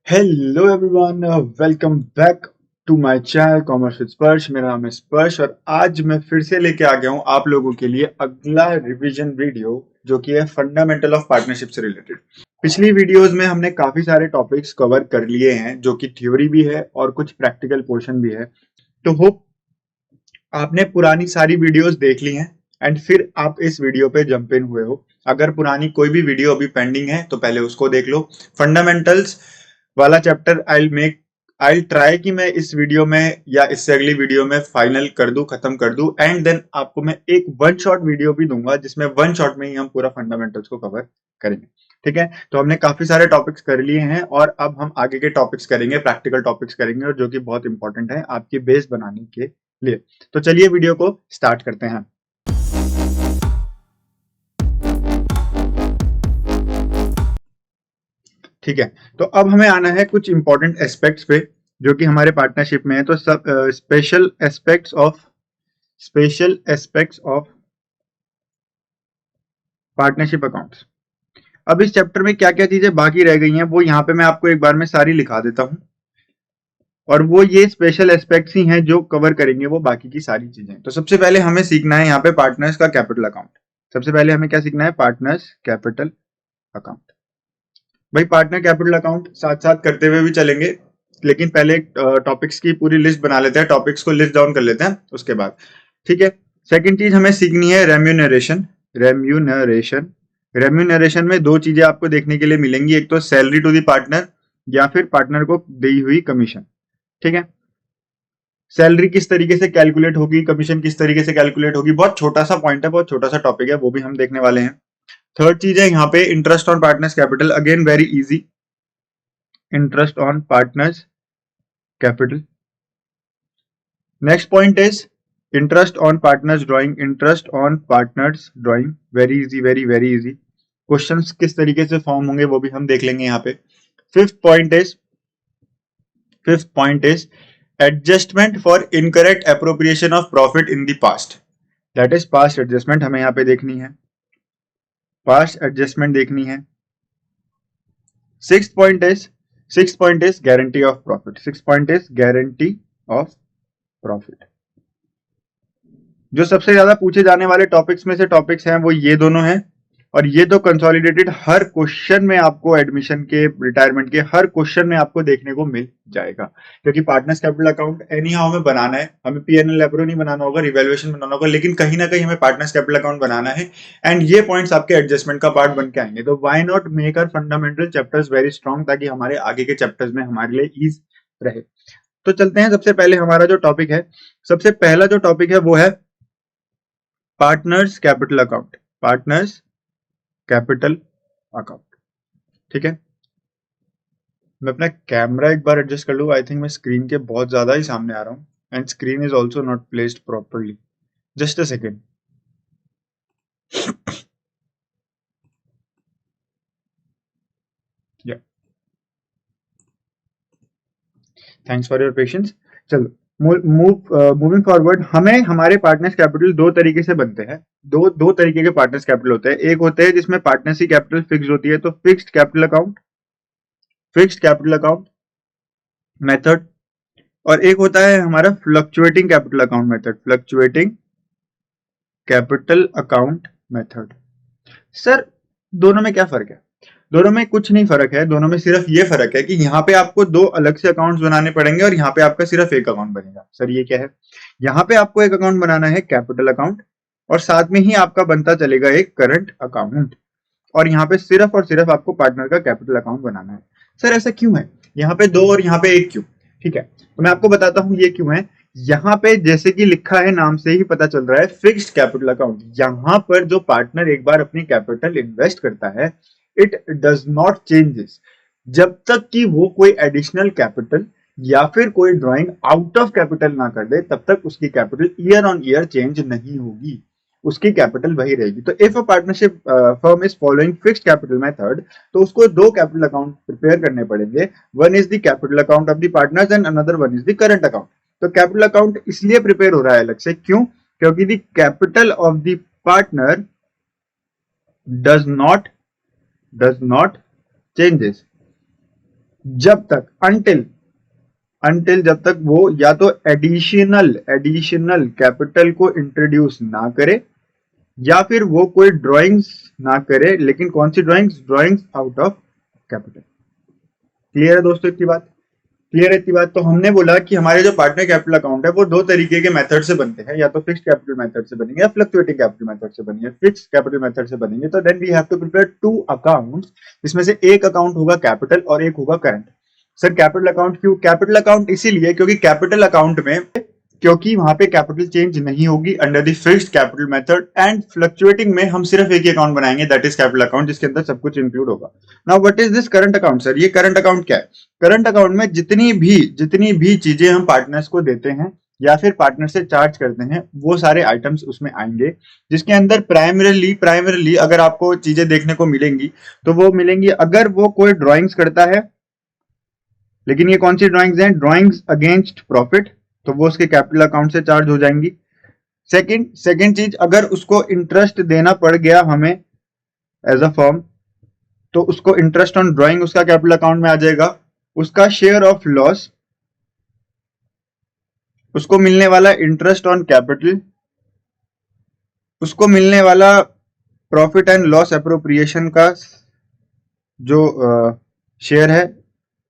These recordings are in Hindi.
Hello everyone, welcome back to my channel commerce with Sparsh. मेरा नाम है स्पर्श और आज मैं फिर से लेके आ गया हूँ आप लोगों के लिए अगला रिवीजन वीडियो जो कि है फंडामेंटल ऑफ पार्टनरशिप से रिलेटेड। पिछली वीडियोस में हमने काफी सारे टॉपिक्स कवर कर लिए हैं जो कि थ्योरी भी है और कुछ प्रैक्टिकल पोर्शन भी है। तो होप आपने पुरानी सारी वीडियोस देख ली हैं एंड फिर आप इस वीडियो पे जंप इन हुए हो। अगर पुरानी कोई भी वीडियो अभी पेंडिंग है तो पहले उसको देख लो। फंडामेंटल्स वाला चैप्टर आई ट्राई कि मैं इस वीडियो में या इससे अगली वीडियो में फाइनल कर दूं, खत्म कर दूं एंड देन आपको मैं एक वन शॉट वीडियो भी दूंगा जिसमें वन शॉट में ही हम पूरा फंडामेंटल्स को कवर करेंगे। ठीक है, तो हमने काफी सारे टॉपिक्स कर लिए हैं और अब हम आगे के टॉपिक्स करेंगे, प्रैक्टिकल टॉपिक्स करेंगे और जो कि बहुत इंपॉर्टेंट है आपकी बेस बनाने के लिए। तो चलिए वीडियो को स्टार्ट करते हैं। ठीक है, तो अब हमें आना है कुछ इंपॉर्टेंट एस्पेक्ट्स पे जो कि हमारे पार्टनरशिप में है। तो सब special aspects of partnership accounts. अब इस चैप्टर में क्या क्या चीजें बाकी रह गई हैं वो यहाँ पे मैं आपको एक बार में सारी लिखा देता हूँ और वो ये स्पेशल एस्पेक्ट्स ही हैं जो कवर करेंगे वो बाकी की सारी चीजें। तो सबसे पहले हमें सीखना है यहाँ पे पार्टनर्स का कैपिटल अकाउंट। सबसे पहले हमें क्या सीखना है? Partners capital account. भाई पार्टनर कैपिटल अकाउंट साथ साथ करते हुए भी चलेंगे, लेकिन पहले टॉपिक्स की पूरी लिस्ट बना लेते हैं, टॉपिक्स को लिस्ट डाउन कर लेते हैं उसके बाद। ठीक है, सेकंड चीज हमें सीखनी है रेम्यूनरेशन। रेम्यूनरेशन रेम्यूनरेशन में दो चीजें आपको देखने के लिए मिलेंगी, एक तो सैलरी टू द पार्टनर या फिर पार्टनर को दी हुई कमीशन। ठीक है, सैलरी किस तरीके से कैलकुलेट होगी, कमीशन किस तरीके से कैलकुलेट होगी, बहुत छोटा सा पॉइंट है, बहुत छोटा सा टॉपिक है, वो भी हम देखने वाले हैं। थर्ड चीज है यहाँ पे interest on partners capital, again very easy. Interest on partners capital. Next point is interest on partners drawing. Interest on partners drawing, very easy, very very easy. Questions किस तरीके से फॉर्म होंगे वो भी हम देख लेंगे यहाँ पे। Fifth point is adjustment for incorrect appropriation of profit in the past. That is past adjustment हमें यहाँ पे देखनी है, पास्ट एडजस्टमेंट देखनी है। Sixth point is guarantee of profit. Six point is guarantee of profit. जो सबसे ज्यादा पूछे जाने वाले टॉपिक्स में से टॉपिक्स हैं वो ये दोनों हैं और ये तो कंसोलिडेटेड हर क्वेश्चन में आपको एडमिशन के, रिटायरमेंट के हर क्वेश्चन में आपको देखने को मिल जाएगा, क्योंकि partners capital account any how हमें बनाना है। हमें पीएनएल एप्रो नहीं बनाना होगा, रिवैल्यूएशन बनाना होगा, लेकिन कहीं ना कहीं हमें पार्टनर्स कैपिटल अकाउंट बनाना है एंड ये पॉइंट्स आपके एडजस्टमेंट का पार्ट बन के आएंगे। तो why not make our fundamental chapters very strong, ताकि हमारे आगे के चैप्टर्स में हमारे लिए ईज रहे। तो चलते हैं, सबसे पहले हमारा जो टॉपिक है, सबसे पहला जो टॉपिक है वो है partners capital account. Partners capital account. ठीक है, मैं अपना कैमरा एक बार एडजस्ट कर लूँ। आई थिंक मैं स्क्रीन के बहुत ज्यादा ही सामने आ रहा हूँ and screen is also not placed properly. Just a second. या, थैंक्स फॉर योर पेशेंस। चलो मूविंग फॉरवर्ड, हमें हमारे पार्टनर्स कैपिटल दो तरीके से बनते हैं। दो तरीके के पार्टनर्स कैपिटल होते हैं। एक होते हैं जिसमें पार्टनर्स की कैपिटल फिक्स होती है, तो fixed capital account, fixed capital account method. और एक होता है हमारा fluctuating capital account method, fluctuating capital account method. Sir दोनों में क्या फर्क है? दोनों में कुछ नहीं फर्क है, दोनों में सिर्फ ये फर्क है कि यहाँ पे आपको दो अलग से अकाउंट्स बनाने पड़ेंगे और यहाँ पे आपका सिर्फ एक अकाउंट बनेगा। सर ये क्या है? यहाँ पे आपको एक अकाउंट बनाना है कैपिटल अकाउंट और साथ में ही आपका बनता चलेगा एक करंट अकाउंट, और यहाँ पे सिर्फ और सिर्फ आपको पार्टनर का कैपिटल अकाउंट बनाना है। सर ऐसा क्यों है? यहाँ पे दो और यहाँ पे एक क्यों? ठीक है, तो मैं आपको बताता हूँ ये क्यों है। यहाँ पे जैसे कि लिखा है, नाम से ही पता चल रहा है, फिक्स्ड कैपिटल अकाउंट। यहाँ पर जो पार्टनर एक बार अपनी कैपिटल इन्वेस्ट करता है, इट डज नॉट चेंजेस जब तक कि वो कोई एडिशनल कैपिटल या फिर कोई ड्राइंग आउट ऑफ कैपिटल ना कर दे, तब तक उसकी capital year on year change नहीं होगी, उसकी कैपिटल वही रहेगी। तो if a partnership firm is following fixed capital method, तो उसको दो कैपिटल अकाउंट प्रिपेयर करने पड़ेंगे। One is the capital account of the partners and another one is the current account. तो कैपिटल अकाउंट इसलिए प्रिपेयर हो रहा है अलग से, क्यों? क्योंकि the capital of the partner does not changes, जब तक अनटिल जब तक वो या तो एडिशनल कैपिटल को इंट्रोड्यूस ना करे, या फिर वो कोई ड्राइंग्स ना करे, लेकिन कौन सी drawings out of capital. Clear है दोस्तों इतनी बात? क्लियर है इतनी बात? तो हमने बोला कि हमारे जो पार्टनर कैपिटल अकाउंट है वो दो तरीके के मेथड से बनते हैं, या तो फिक्स्ड कैपिटल मेथड से बनेंगे या फ्लक्चुएटिंग कैपिटल मेथड से बनेंगे। फिक्स्ड कैपिटल मेथड से बनेंगे तो then we have to prepare two accounts, जिसमें से एक अकाउंट होगा कैपिटल और एक होगा करंट। सर कैपिटल अकाउंट क्यों? कैपिटल अकाउंट इसीलिए क्योंकि कैपिटल अकाउंट में, क्योंकि वहां पे कैपिटल चेंज नहीं होगी under the fixed capital method, and fluctuating में हम सिर्फ एक ही अकाउंट बनाएंगे, दैट इज कैपिटल अकाउंट, जिसके अंदर सब कुछ इंक्लूड होगा। Now what is this current account? Sir ये करंट अकाउंट क्या है? करंट अकाउंट में जितनी भी चीजें हम पार्टनर्स को देते हैं या फिर पार्टनर से चार्ज करते हैं, वो सारे आइटम्स उसमें आएंगे, जिसके अंदर प्राइमरीली अगर आपको चीजें देखने को मिलेंगी तो वो मिलेंगी, अगर वो कोई ड्राइंग्स करता है, लेकिन ये कौन सी ड्राइंग्स हैं? ड्राइंग्स अगेंस्ट प्रॉफिट, तो वो उसके कैपिटल अकाउंट से चार्ज हो जाएंगी। सेकंड चीज, अगर उसको इंटरेस्ट देना पड़ गया हमें एज अ फर्म, तो उसको इंटरेस्ट ऑन ड्राइंग उसका कैपिटल अकाउंट में आ जाएगा। उसका शेयर ऑफ लॉस, उसको मिलने वाला इंटरेस्ट ऑन कैपिटल, उसको मिलने वाला प्रॉफिट एंड लॉस अप्रोप्रिएशन का जो शेयर है,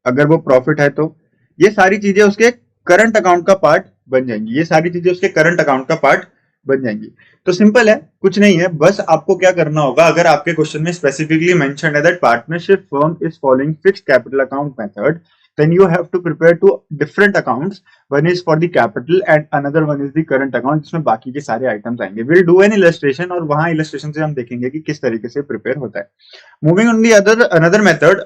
अगर वो प्रॉफिट है तो ये सारी चीजें उसके करंट अकाउंट का पार्ट बन जाएंगी। ये सारी चीजें उसके करंट अकाउंट का पार्ट बन जाएंगी। तो सिंपल है, कुछ नहीं है, बस आपको क्या करना होगा, अगर आपके क्वेश्चन में स्पेसिफिकली मेंशन्ड है that partnership firm is following fixed capital account method, then you have to prepare two different accounts. One is for the capital and another one is the current account, जिसमें बाकी के सारे आइटम्स आएंगे। We'll do an illustration और वहां illustration से हम देखेंगे कि किस तरीके से प्रिपेयर होता है। Moving on the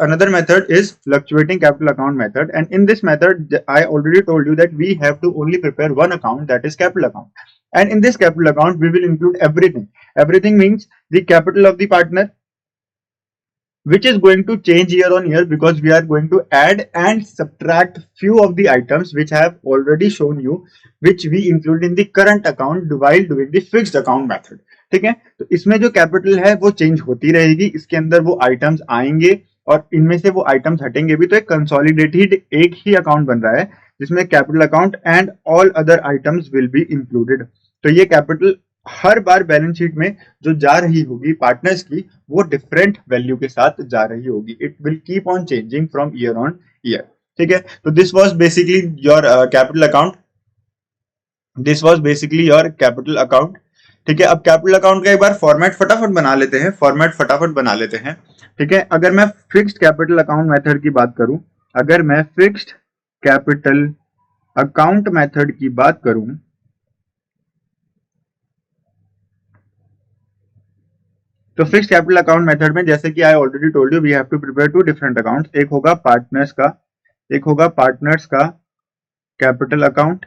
another method is fluctuating capital account method, and in this method I already told you that we have to only prepare one account, that is capital account, and in this capital account we will include everything means the capital of the partner, which is going to change year on year because we are going to add and subtract few of the items which I have already shown you, which we include in the current account while doing the fixed account method। ठीक है, तो इसमें जो कैपिटल है वो चेंज होती रहेगी, इसके अंदर वो आइटम्स आएंगे और इनमें से वो आइटम्स हटेंगे भी, तो एक कंसोलिडेटेड एक ही अकाउंट बन रहा है जिसमें capital account and all other items will be included. तो ये कैपिटल हर बार बैलेंस शीट में जो जा रही होगी पार्टनर्स की, वो डिफरेंट वैल्यू के साथ जा रही होगी। It will keep on changing from year on year. ठीक है, तो this was basically your capital account, this was basically your capital account. ठीक है, अब कैपिटल अकाउंट का एक बार फॉर्मेट फटाफट बना लेते हैं। ठीक है, अगर मैं फिक्स्ड कैपिटल अकाउंट मेथड की बात करूं, अगर मैं फिक्स्ड कैपिटल अकाउंट मेथड की बात करूं, तो फिक्स्ड कैपिटल अकाउंट मेथड में जैसे कि I already told you we have to prepare two different accounts. एक होगा पार्टनर्स का capital account.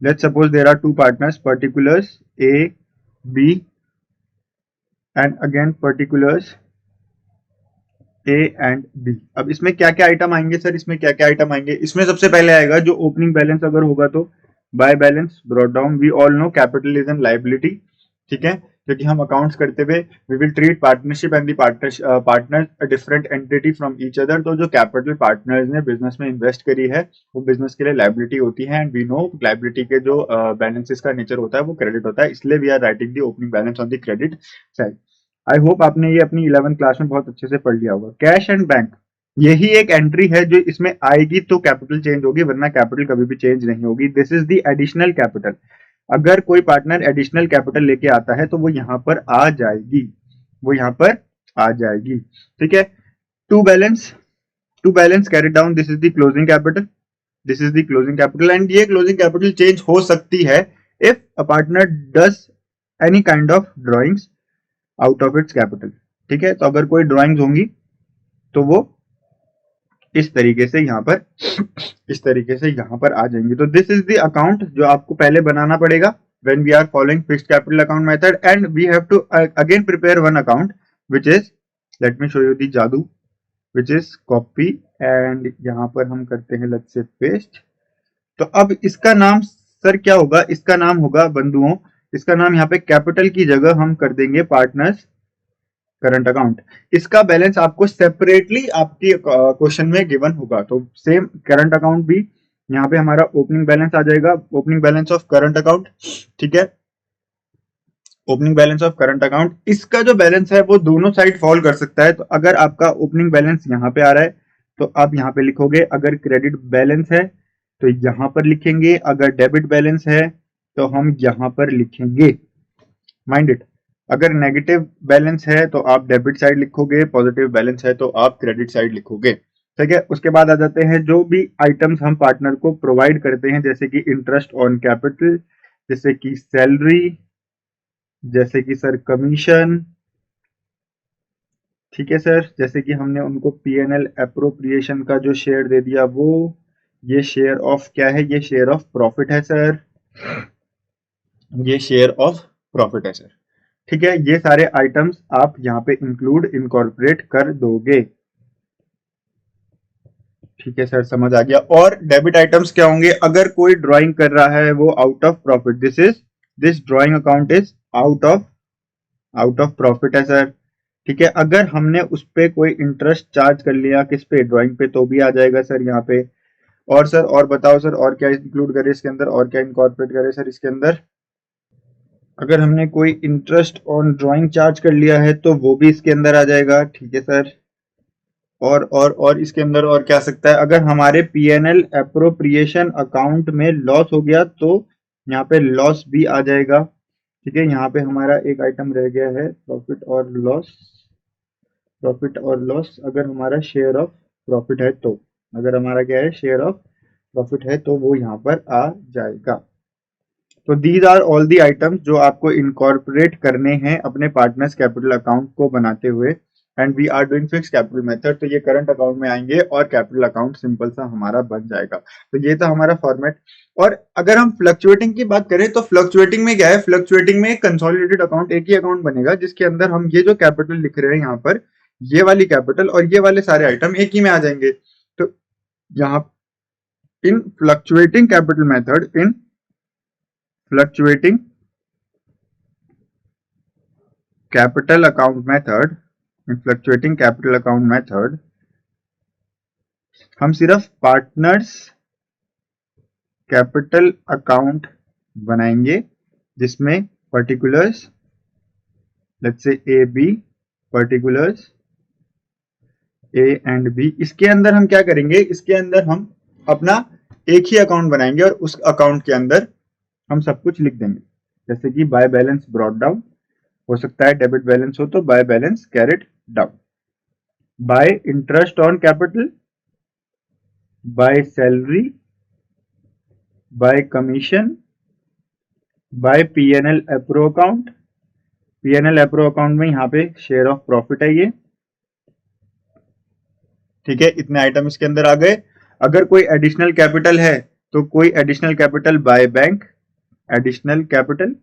Let's suppose there are two partners, particulars A B and again particulars A and B. अब इसमें क्या क्या आइटम आएंगे सर? इसमें सबसे पहले आएगा जो ओपनिंग बैलेंस अगर होगा तो by balance brought down. We all know capital is an liability. ठीक है, क्योंकि हम अकाउंट्स करते हुए we will treat partnership and the partner a different entity from each other. तो जो कैपिटल पार्टनर्स ने बिजनेस में इन्वेस्ट करी है वो बिजनेस के लिए लायबिलिटी होती है, एंड वी नो लायबिलिटी के जो बैलेंसेस का नेचर होता है वो क्रेडिट होता है, इसलिए we are writing the opening balance on the credit side. I hope आपने ये अपनी 11th क्लास में बहुत अच्छे से पढ़ लिया होगा। कैश एंड बैंक, यही एक एंट्री है जो इसमें आएगी तो कैपिटल चेंज होगी, वरना कैपिटल कभी भी चेंज नहीं होगी। This is the additional capital. अगर कोई पार्टनर एडिशनल कैपिटल लेके आता है तो वो यहां पर आ जाएगी, ठीक है। To balance carry down, this is the closing capital, and ये क्लोजिंग कैपिटल चेंज हो सकती है if a partner does any kind of drawings out of its capital. ठीक है, तो अगर कोई ड्रॉइंग्स होंगी तो वो इस तरीके से यहाँ पर आ जाएंगी। तो दिस इज द अकाउंट जो आपको पहले बनाना पड़ेगा when we are following fixed capital account method, and we have to again prepare one account which is, let me show you the जादू, which is copy, and यहाँ पर हम करते हैं let's say paste। तो अब इसका नाम सर क्या होगा? इसका नाम होगा बंधुओं, इसका नाम यहाँ पे कैपिटल की जगह हम कर देंगे पार्टनर्स करंट अकाउंट, इसका बैलेंस आपको सेपरेटली आपकी क्वेश्चन में गिवन होगा। तो सेम करंट अकाउंट भी यहाँ पे हमारा ओपनिंग बैलेंस आ जाएगा, opening balance of current account, ठीक है, opening balance of current account. इसका जो बैलेंस है वो दोनों साइड फॉल कर सकता है। तो अगर आपका ओपनिंग बैलेंस यहाँ पे आ रहा है तो आप यहाँ पे लिखोगे, अगर क्रेडिट बैलेंस है तो यहाँ पर लिखेंगे, अगर डेबिट बैलेंस है तो हम यहाँ पर लिखेंगे, माइंड इट। अगर नेगेटिव बैलेंस है तो आप डेबिट साइड लिखोगे, पॉजिटिव बैलेंस है तो आप क्रेडिट साइड लिखोगे, ठीक है। उसके बाद आ जाते हैं जो भी आइटम्स हम पार्टनर को प्रोवाइड करते हैं, जैसे कि इंटरेस्ट ऑन कैपिटल, जैसे कि सैलरी, जैसे कि सर कमीशन, ठीक है सर, जैसे कि हमने उनको पीएनएल एप्रोप्रिएशन का जो शेयर दे दिया वो, ये शेयर ऑफ क्या है, ये शेयर ऑफ प्रॉफिट है सर, ये शेयर ऑफ प्रॉफिट है सर, ठीक है। ये सारे आइटम्स आप यहाँ पे इंक्लूड इनकॉर्पोरेट कर दोगे, ठीक है सर, समझ आ गया। और डेबिट आइटम्स क्या होंगे, अगर कोई ड्राइंग कर रहा है वो out of profit, this drawing account is out of profit है सर, ठीक है। अगर हमने उस पे कोई इंटरेस्ट चार्ज कर लिया, किस पे, ड्राइंग पे, तो भी आ जाएगा सर यहाँ पे। और सर और बताओ सर, और क्या इंक्लूड करे इसके अंदर, और क्या इनकॉर्पोरेट करे सर इसके अंदर। अगर हमने कोई इंटरेस्ट ऑन ड्राइंग चार्ज कर लिया है तो वो भी इसके अंदर आ जाएगा, ठीक है सर। और इसके अंदर और क्या आ सकता है, अगर हमारे पीएनएल एप्रोप्रिएशन अकाउंट में लॉस हो गया तो यहाँ पे लॉस भी आ जाएगा, ठीक है। यहाँ पे हमारा एक आइटम रह गया है प्रॉफिट और लॉस, प्रॉफिट और लॉस, अगर हमारा शेयर ऑफ प्रॉफिट है तो, अगर हमारा क्या है, शेयर ऑफ प्रॉफिट है तो वो यहाँ पर आ जाएगा। तो these are all the items जो आपको इनकॉर्पोरेट करने हैं अपने पार्टनर्स कैपिटल अकाउंट को बनाते हुए, and we are doing fix capital method. तो ये करंट अकाउंट में आएंगे और कैपिटल अकाउंट सिंपल सा हमारा बन जाएगा। तो ये था हमारा फॉर्मेट। और अगर हम फ्लक्चुएटिंग की बात करें तो फ्लक्चुएटिंग में क्या है, फ्लक्चुएटिंग में कंसोलिडेटेड अकाउंट, एक ही अकाउंट बनेगा जिसके अंदर हम ये जो कैपिटल लिख रहे हैं यहाँ पर, ये वाली कैपिटल और ये वाले सारे आइटम एक ही में आ जाएंगे। तो यहाँ इन फ्लक्चुएटिंग कैपिटल मेथड, इन फ्लक्चुएटिंग कैपिटल अकाउंट मेथड, इन फ्लक्चुएटिंग कैपिटल अकाउंट मेथड, हम सिर्फ पार्टनर्स कैपिटल अकाउंट बनाएंगे जिसमें particulars, let's say A B, particulars A and B, इसके अंदर हम क्या करेंगे, इसके अंदर हम अपना एक ही अकाउंट बनाएंगे और उस अकाउंट के अंदर हम सब कुछ लिख देंगे। जैसे कि बाय बैलेंस ब्रॉट डाउन, हो सकता है डेबिट बैलेंस हो तो by balance carried down, by interest on capital, by salary, by commission, by PNL appro account, PNL appro account में यहाँ पे शेयर ऑफ प्रॉफिट है ये, ठीक है। इतने आइटम इसके अंदर आ गए। अगर कोई एडिशनल कैपिटल है तो कोई additional capital by bank, additional capital,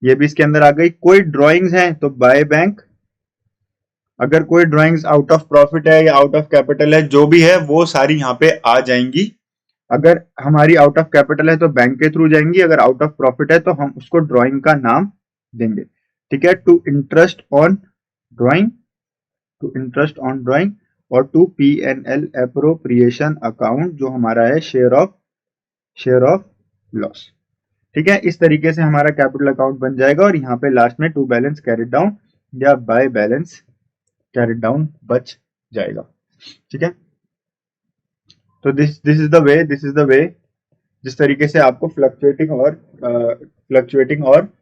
ये भी इसके अंदर आ गई। कोई ड्राइंग्स हैं तो बाय बैंक, अगर कोई ड्राइंग्स आउट ऑफ प्रॉफिट है या आउट ऑफ कैपिटल है, जो भी है वो सारी यहाँ पे आ जाएंगी। अगर हमारी आउट ऑफ कैपिटल है तो बैंक के थ्रू जाएंगी, अगर आउट ऑफ प्रॉफिट है तो हम उसको ड्राइंग का नाम देंगे, ठीक है। To interest on drawing, to interest on drawing, और टू पीएनएल एप्रोप्रिएशन अकाउंट जो हमारा है शेयर ऑफ लॉस, ठीक है। इस तरीके से हमारा कैपिटल अकाउंट बन जाएगा और यहाँ पे लास्ट में टू बैलेंस कैरिड डाउन या बाय बैलेंस कैरिड डाउन बच जाएगा, ठीक है। तो दिस इज द वे जिस तरीके से आपको फ्लक्चुएटिंग और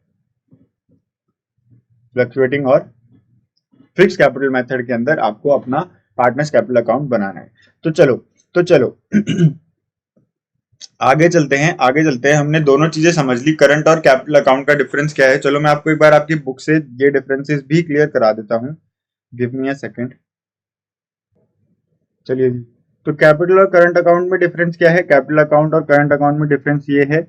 फिक्स कैपिटल मेथड के अंदर आपको अपना पार्टनर्स कैपिटल अकाउंट बनाना है। तो चलो आगे चलते हैं। हमने दोनों चीजें समझ ली, करंट और कैपिटल अकाउंट का डिफरेंस क्या है। चलो मैं आपको एक बार आपकी बुक से ये डिफरेंसेस भी क्लियर करा देता हूं, गिव मी अ सेकंड। चलिए जी, तो कैपिटल और करंट अकाउंट में डिफरेंस क्या है, कैपिटल अकाउंट और करंट अकाउंट में डिफरेंस ये है।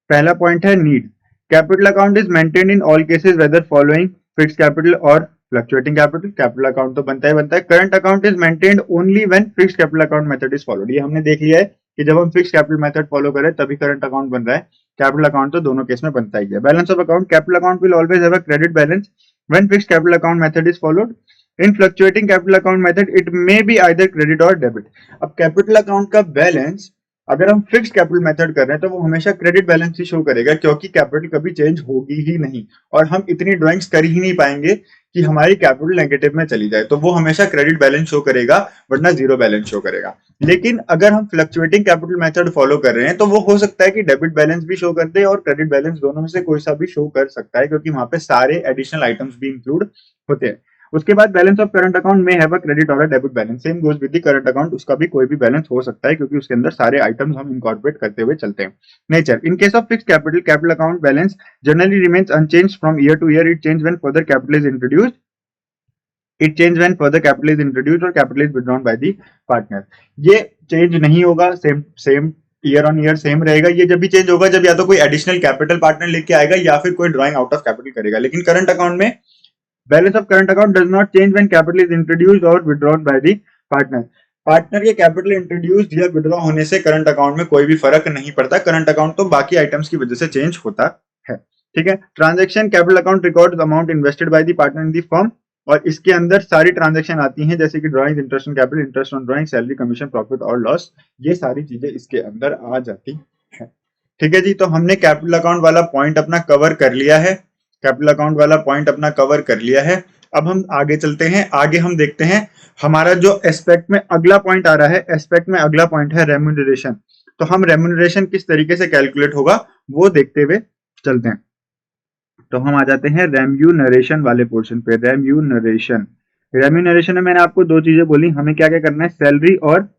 पहला पॉइंट है need. Capital account is maintained in all cases weather following fix capital और फ्लक्चुएटिंग कैपिटल। कैपिटल अकाउंट तो बनता है। Current account is maintained only when fix capital account method is followed. ये हमने देख लिया है कि जब हम फिक्स कैपिटल मेथड फॉलो करें तभी करंट अकाउंट बन रहा है। कैपिटल अकाउंट तो दोनों केस में बनता ही है। Balance of account, capital account will always have a credit balance when fix capital account method is followed. In fluctuating capital account method it may be either credit और डेबिट। अब कैपिटल अकाउंट का बैलेंस अगर हम फिक्स्ड कैपिटल मेथड कर रहे हैं तो वो हमेशा क्रेडिट बैलेंस ही शो करेगा, क्योंकि कैपिटल कभी चेंज होगी ही नहीं और हम इतनी ड्राइंग्स कर ही नहीं पाएंगे कि हमारी कैपिटल नेगेटिव में चली जाए, तो वो हमेशा क्रेडिट बैलेंस शो करेगा वरना जीरो बैलेंस शो करेगा। लेकिन अगर हम फ्लक्चुएटिंग कैपिटल मेथड फॉलो कर रहे हैं तो वो हो सकता है कि डेबिट बैलेंस भी शो कर दे और क्रेडिट बैलेंस, दोनों में से कोई सा भी शो कर सकता है, क्योंकि वहां पे सारे एडिशनल आइटम्स भी इंक्लूड होते हैं। उसके बाद बैलेंस ऑफ करंट अकाउंट में हैव अ क्रेडिट और a debit balance, same goes with the current account, उसका भी कोई भी बैलेंस हो सकता है क्योंकि उसके अंदर सारे आइटम्स हम इनकॉर्पोरेट करते हुए चलते हैं। Nature, in case of fixed capital, capital account balance generally remains unchanged from year to year, it change when further capital is introduced, it change when further capital is introduced और capital is withdrawn by the partner. ये चेंज नहीं होगा, same same year on year same रहेगा। ये जब भी चेंज होगा जब या तो कोई एडिशनल कैपिटल पार्टनर लेके आएगा या फिर कोई ड्राइंग आउट ऑफ कैपिटल करेगा। लेकिन करंट अकाउंट में balance of current account does not change when capital is introduced और withdrawn by the partner. Partner के कैपिटल इंट्रोड्यूस्ड या विथड्रॉ होने से करंट अकाउंट में कोई भी फर्क नहीं पड़ता। करंट अकाउंट तो बाकी आइटम्स की वजह से चेंज होता है। ठीक है। Transaction capital account records amount invested bye the partner in the firm, और इसके अंदर सारी ट्रांजैक्शन आती हैं जैसे कि drawing, interest on capital, interest on drawing, salary, commission, profit और लॉस, ये सारी चीजें इसके अंदर आ जाती है। ठीक है जी, तो हमने कैपिटल अकाउंट वाला पॉइंट अपना कवर कर लिया है, कैपिटल अकाउंट वाला पॉइंट अपना कवर कर लिया है। अब हम आगे चलते हैं, आगे हम देखते हैं हमारा जो एस्पेक्ट में अगला पॉइंट आ रहा है, एस्पेक्ट में अगला पॉइंट है रेम्यूनरेशन। तो हम रेम्यूनरेशन किस तरीके से कैलकुलेट होगा वो देखते हुए चलते हैं। तो हम आ जाते हैं रेम्यूनरेशन वाले पोर्शन पे। रेम्यूनरेशन, रेम्यूनरेशन में मैंने आपको दो चीजें बोली, हमें क्या क्या करना है, सैलरी और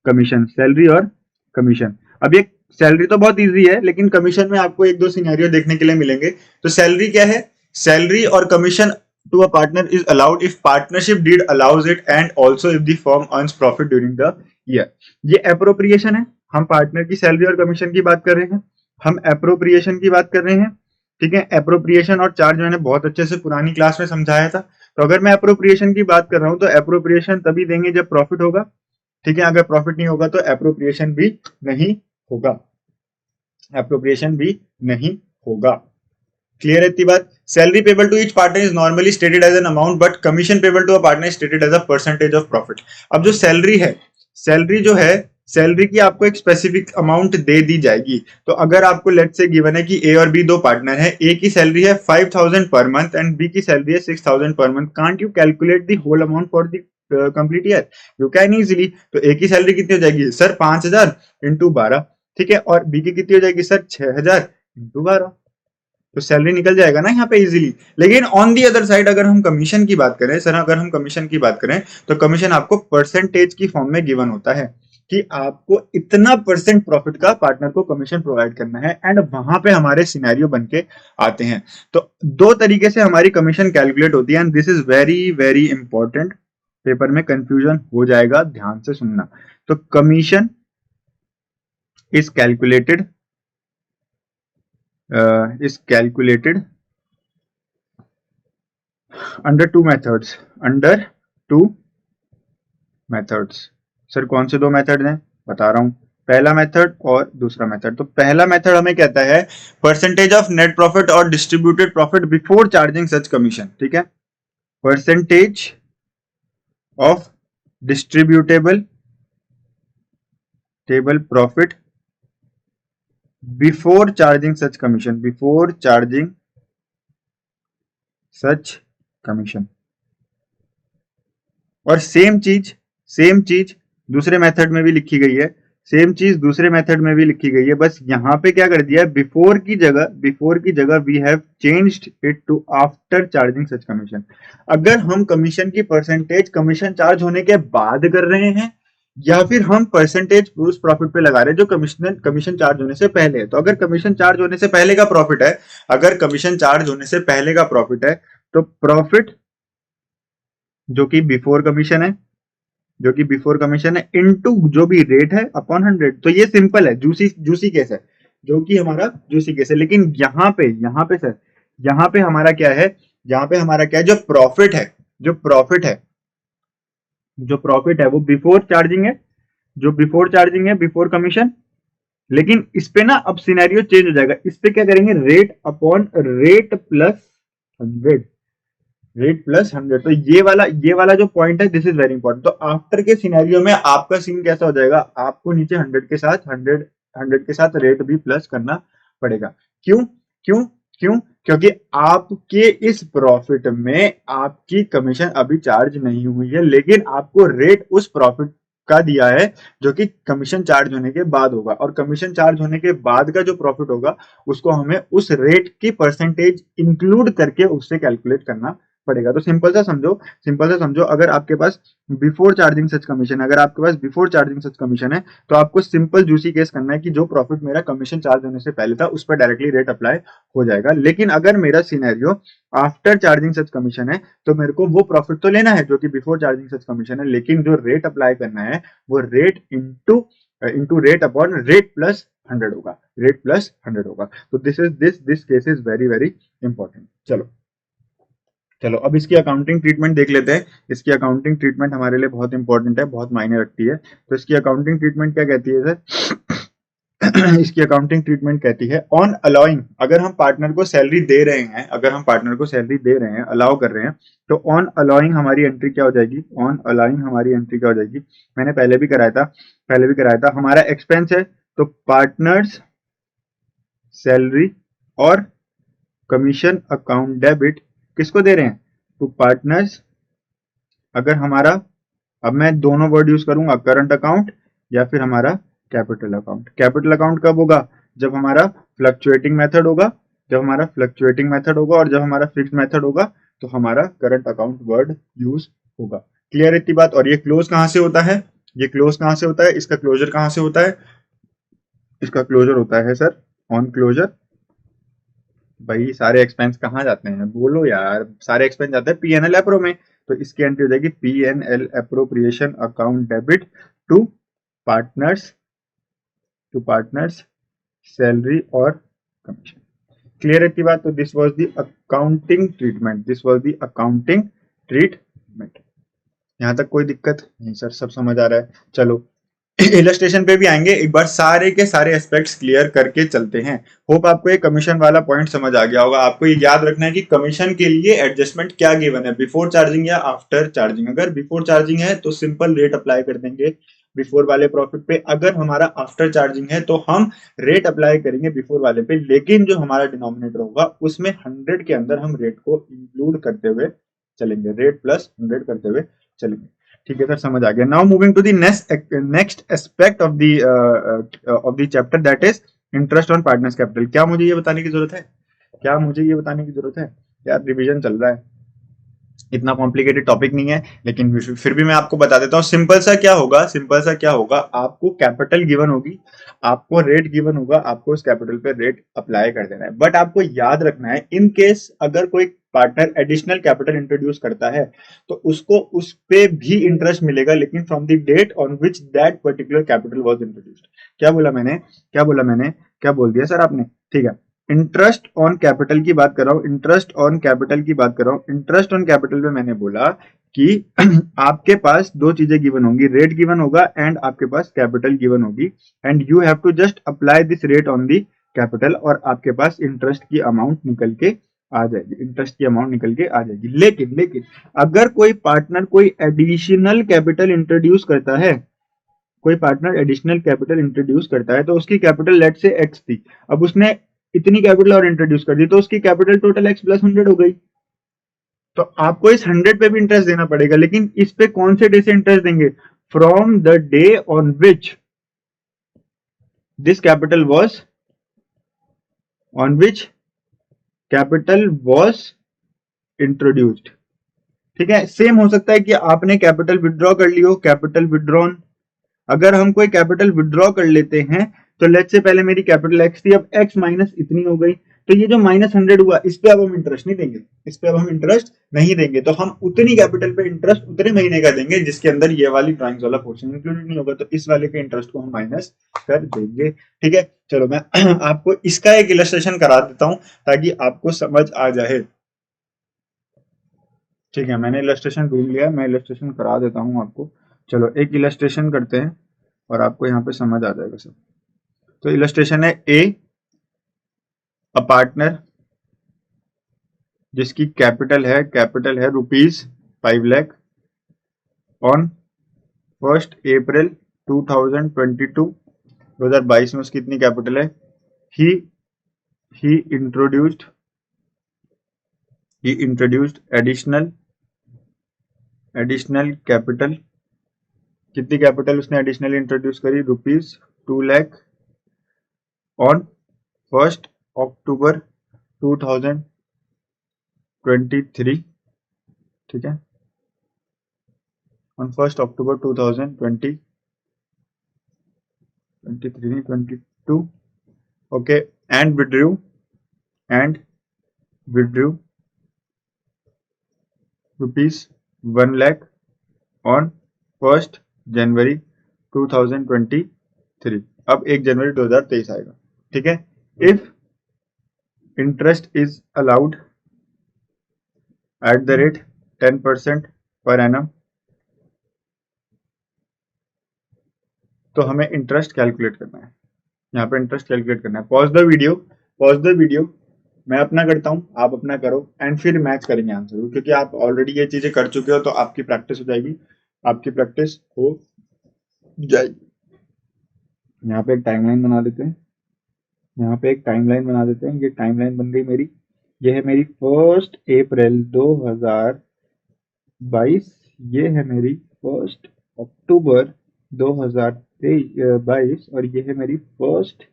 कमीशन, सैलरी और कमीशन। अब ये सैलरी तो बहुत इजी है, लेकिन कमीशन में आपको एक दो सिनेरियो देखने के लिए मिलेंगे। तो सैलरी क्या है, सैलरी और commission to a partner is allowed if partnership deed allows it and also if the firm earns profit during the year. ये एप्रोप्रिएशन है, हम पार्टनर की सैलरी और कमीशन की बात कर रहे हैं, हम एप्रोप्रिएशन की बात कर रहे हैं। ठीक है, एप्रोप्रिएशन और चार्ज मैंने बहुत अच्छे से पुरानी क्लास में समझाया था। तो अगर मैं एप्रोप्रिएशन की बात कर रहा हूं तो एप्रोप्रिएशन तभी देंगे जब प्रॉफिट होगा। ठीक है, अगर प्रॉफिट नहीं होगा तो एप्रोप्रिएशन भी नहीं होगा, एप्रोप्रिएशन भी नहीं होगा। क्लियर है इतनी बात। Salary payable to each partner is normally stated as an amount, but commission payable to a partner is stated as a percentage of profit. अब जो सैलरी है, सैलरी जो है, सैलरी की आपको एक स्पेसिफिक अमाउंट दे दी जाएगी। तो अगर आपको लेट से गिवन है कि ए और बी दो पार्टनर है, ए की सैलरी है 5000 पर मंथ एंड बी की सैलरी है 6000 per month, can't you calculate the whole amount for the complete year? You can easily. तो ए की सैलरी कितनी हो जाएगी सर, 5000 इंटू 12। ठीक है, और बी की कितनी हो जाएगी सर, 6000 इंटू 12। तो सैलरी निकल जाएगा ना यहाँ पे इजीली। लेकिन ऑन दी अदर साइड अगर हम कमीशन की बात करें सर, अगर हम कमीशन की बात करें तो कमीशन आपको परसेंटेज की फॉर्म में गिवन होता है कि आपको इतना परसेंट प्रॉफिट का पार्टनर को कमीशन प्रोवाइड करना है, एंड वहां पे हमारे सिनेरियो बन के आते हैं। तो दो तरीके से हमारी कमीशन कैलकुलेट होती है, and this is very very important, paper में कंफ्यूजन हो जाएगा, ध्यान से सुनना। तो commission is calculated is calculated under two methods, under two methods। Sir कौन से दो मेथड हैं, बता रहा हूं, पहला मेथड और दूसरा मेथड। तो पहला मेथड हमें कहता है परसेंटेज ऑफ नेट प्रॉफिट और distributed profit before charging such commission. ठीक है, percentage of distributable table profit before charging such commission, before charging such commission. और सेम चीज दूसरे मेथड में भी लिखी गई है, सेम चीज दूसरे मेथड में भी लिखी गई है, बस यहां पे क्या कर दिया है, बिफोर की जगह we have changed it to after charging such commission. अगर हम कमीशन की परसेंटेज कमीशन चार्ज होने के बाद कर रहे हैं, या फिर हम परसेंटेज उस प्रॉफिट पे लगा रहे हैं जो कमीशन चार्ज होने से पहले है। तो अगर कमीशन चार्ज होने से पहले का प्रॉफिट है, अगर कमीशन चार्ज होने से पहले का प्रॉफिट है, तो प्रॉफिट जो कि बिफोर कमीशन है, जो कि बिफोर कमीशन है, इनटू जो भी रेट है अपॉन 100। तो ये सिंपल है, जूसी केस है, जो कि हमारा जूसी केस है। लेकिन यहाँ पे सर, यहाँ पे हमारा क्या है, यहाँ पे हमारा क्या है, जो प्रॉफिट है, जो प्रॉफिट है वो बिफोर चार्जिंग है, जो बिफोर चार्जिंग है, बिफोर कमीशन। लेकिन इस पे ना अब सिनेरियो चेंज हो जाएगा, इस पे क्या करेंगे, rate upon rate plus 100। Rate plus 100। तो ये वाला जो पॉइंट है, दिस इज वेरी इंपॉर्टेंट। तो आफ्टर के सिनेरियो में आपका सीन कैसा हो जाएगा, आपको नीचे 100 के साथ 100 के साथ रेट भी प्लस करना पड़ेगा। क्यों क्यों क्यों? क्योंकि आपके इस प्रॉफिट में आपकी कमीशन अभी चार्ज नहीं हुई है, लेकिन आपको रेट उस प्रॉफिट का दिया है जो कि कमीशन चार्ज होने के बाद होगा, और कमीशन चार्ज होने के बाद का जो प्रॉफिट होगा उसको हमें उस रेट की परसेंटेज इंक्लूड करके उससे कैलकुलेट करना पड़ेगा। तो सिंपल सा समझो, अगर आपके पास बिफोर चार्जिंग सच कमीशन है, अगर आपके पास बिफोर चार्जिंग सच कमीशन है, तो आपको सिंपल जूसी केस करना है कि जो प्रॉफिट मेरा कमीशन चार्ज होने से पहले था उस पर डायरेक्टली रेट अप्लाई हो जाएगा। लेकिन अगर मेरा scenario after charging such commission है, तो मेरे को वो प्रॉफिट तो लेना है जो कि बिफोर चार्जिंग सच कमीशन है, लेकिन जो रेट अप्लाई करना है वो rate into rate upon rate plus 100 होगा, रेट प्लस 100 होगा। तो this case is very very important. चलो अब इसकी अकाउंटिंग ट्रीटमेंट देख लेते हैं। इसकी अकाउंटिंग ट्रीटमेंट हमारे लिए बहुत इंपॉर्टेंट है, बहुत मायने रखती है। तो इसकी अकाउंटिंग ट्रीटमेंट क्या कहती है सर? इसकी अकाउंटिंग ट्रीटमेंट कहती है ऑन अलाउइंग, अगर हम पार्टनर को सैलरी दे रहे हैं, अगर हम पार्टनर को सैलरी दे रहे हैं, अलाउ कर रहे हैं, तो ऑन अलाउइंग हमारी एंट्री क्या हो जाएगी? ऑन अलाउइंग हमारी एंट्री क्या हो जाएगी? मैंने पहले भी कराया था, हमारा एक्सपेंस है, तो पार्टनर्स सैलरी और कमीशन अकाउंट डेबिट किसको दे रहे हैं? To partners. अगर हमारा, अब मैं दोनों वर्ड यूज करूंगा, करंट अकाउंट या फिर हमारा कैपिटल अकाउंट। कैपिटल अकाउंट कब होगा? जब हमारा फ्लक्चुएटिंग मेथड होगा, और जब हमारा फिक्स्ड मेथड होगा तो हमारा करंट अकाउंट वर्ड यूज होगा। क्लियर इतनी बात? और ये क्लोज कहां से होता है? इसका क्लोजर कहां से होता है? इसका क्लोजर होता है सर ऑन क्लोजर। भाई सारे एक्सपेंस कहाँ जाते हैं, बोलो यार? सारे एक्सपेंस जाते हैं पीएनएल एप्रो में। तो इसकी एंट्री हो जाएगी PNL appropriation account debit to partners salary और कमीशन। क्लियर है की बात? तो this was the accounting treatment. यहां तक कोई दिक्कत नहीं सर? सब समझ आ रहा है? चलो इलस्ट्रेशन पे भी आएंगे, एक बार सारे के सारे एस्पेक्ट्स क्लियर करके चलते हैं। होप आपको ये कमीशन वाला पॉइंट समझ आ गया होगा। आपको ये याद रखना है कि कमीशन के लिए एडजस्टमेंट क्या गिवन है, बिफोर चार्जिंग या आफ्टर चार्जिंग। अगर बिफोर चार्जिंग है तो सिंपल रेट अप्लाई कर देंगे बिफोर वाले प्रॉफिट पे। अगर हमारा आफ्टर चार्जिंग है तो हम रेट अप्लाई करेंगे बिफोर वाले पे, लेकिन जो हमारा डिनोमिनेटर होगा उसमें 100 के अंदर हम रेट को इंक्लूड करते हुए चलेंगे, रेट प्लस 100 करते हुए चलेंगे। ठीक है सर, समझ आ गया। Now moving to the next aspect of the chapter, that is interest on partners capital. क्या मुझे ये बताने की जरूरत है? यार रिवीजन चल रहा है, इतना कॉम्प्लिकेटेड टॉपिक नहीं है, लेकिन फिर भी मैं आपको बता देता हूँ। सिंपल सा क्या होगा, आपको कैपिटल गिवन होगी, आपको रेट गिवन होगा, आपको उस कैपिटल पे रेट अप्लाई कर देना है। बट आपको याद रखना है, इन केस अगर कोई पार्टनर एडिशनल कैपिटल इंट्रोड्यूस करता है तो उसको उस पे भी इंटरेस्ट मिलेगा, लेकिन from the date on which that particular capital was introduced. क्या बोल दिया सर आपने? ठीक है, इंटरेस्ट ऑन कैपिटल की बात कर रहा हूं, इंटरेस्ट ऑन कैपिटल में मैंने बोला कि आपके पास दो चीजें गिवन होंगी, रेट गिवन होगा एंड आपके पास कैपिटल गिवन होगी, and you have to just apply this rate on the capital, और आपके पास इंटरेस्ट की अमाउंट निकल के आ जाएगी। लेकिन अगर कोई पार्टनर कोई एडिशनल कैपिटल इंट्रोड्यूस करता है, तो उसकी कैपिटल लेट से एक्स थी, अब उसने इतनी कैपिटल और इंट्रोड्यूस कर दी, तो उसकी कैपिटल टोटल एक्स प्लस 100 हो गई। तो आपको इस 100 पे भी इंटरेस्ट देना पड़ेगा, लेकिन इस पे कौन से डे से इंटरेस्ट देंगे? From the day on which this capital was introduced. ठीक है, सेम हो सकता है कि आपने कैपिटल विड्रॉ कर लियो, कैपिटल विड्रॉन। अगर हम कोई कैपिटल विड्रॉ कर लेते हैं, तो लेट्स से पहले मेरी कैपिटल एक्स थी, अब एक्स माइनस इतनी हो गई, तो ये जो -100 हुआ, इस पे अब हम इंटरेस्ट नहीं देंगे। तो हम उतनी कैपिटल पे इंटरेस्ट उतने महीने का देंगे जिसके अंदर ये वाली ड्राइंग्स वाला पोर्शन इंक्लूडेड नहीं होगा, तो इस वाले के इंटरेस्ट को हम माइनस कर देंगे। ठीक है, चलो मैं आपको इसका एक इलस्ट्रेशन करा देता हूं ताकि आपको समझ आ जाए। ठीक है, मैंने इलस्ट्रेशन ढूंढ लिया, मैं इलस्ट्रेशन करा देता हूं आपको। चलो एक इलस्ट्रेशन करते हैं और आपको यहाँ पे समझ आ जाएगा सब। तो इलस्ट्रेशन है, ए पार्टनर जिसकी कैपिटल है ₹5 लाख ऑन 1 अप्रैल 2022 2022 में उसकी इतनी कैपिटल है। ही इंट्रोड्यूस्ड एडिशनल कैपिटल। कितनी कैपिटल उसने एडिशनल इंट्रोड्यूस करी? ₹2 लाख ऑन 1 अक्टूबर 2023। ठीक है, on 1 October 2022। Okay, and withdrew ₹1 lakh on 1 जनवरी 2023। अब 1 जनवरी 2023 आएगा। ठीक है, if interest is allowed at the rate 10% per annum, तो हमें इंटरेस्ट कैलकुलेट करना है। यहाँ पे इंटरेस्ट कैलकुलेट करना है। पॉज द वीडियो, मैं अपना करता हूँ, आप अपना करो एंड फिर मैच करेंगे आंसर को, क्योंकि आप ऑलरेडी ये चीजें कर चुके हो तो आपकी प्रैक्टिस हो जाएगी। यहाँ पे एक टाइमलाइन बना देते हैं। ये टाइमलाइन बन गई मेरी। ये है मेरी 1 अप्रैल 2022, ये है मेरी 1 अक्टूबर 2022 और ये है मेरी 1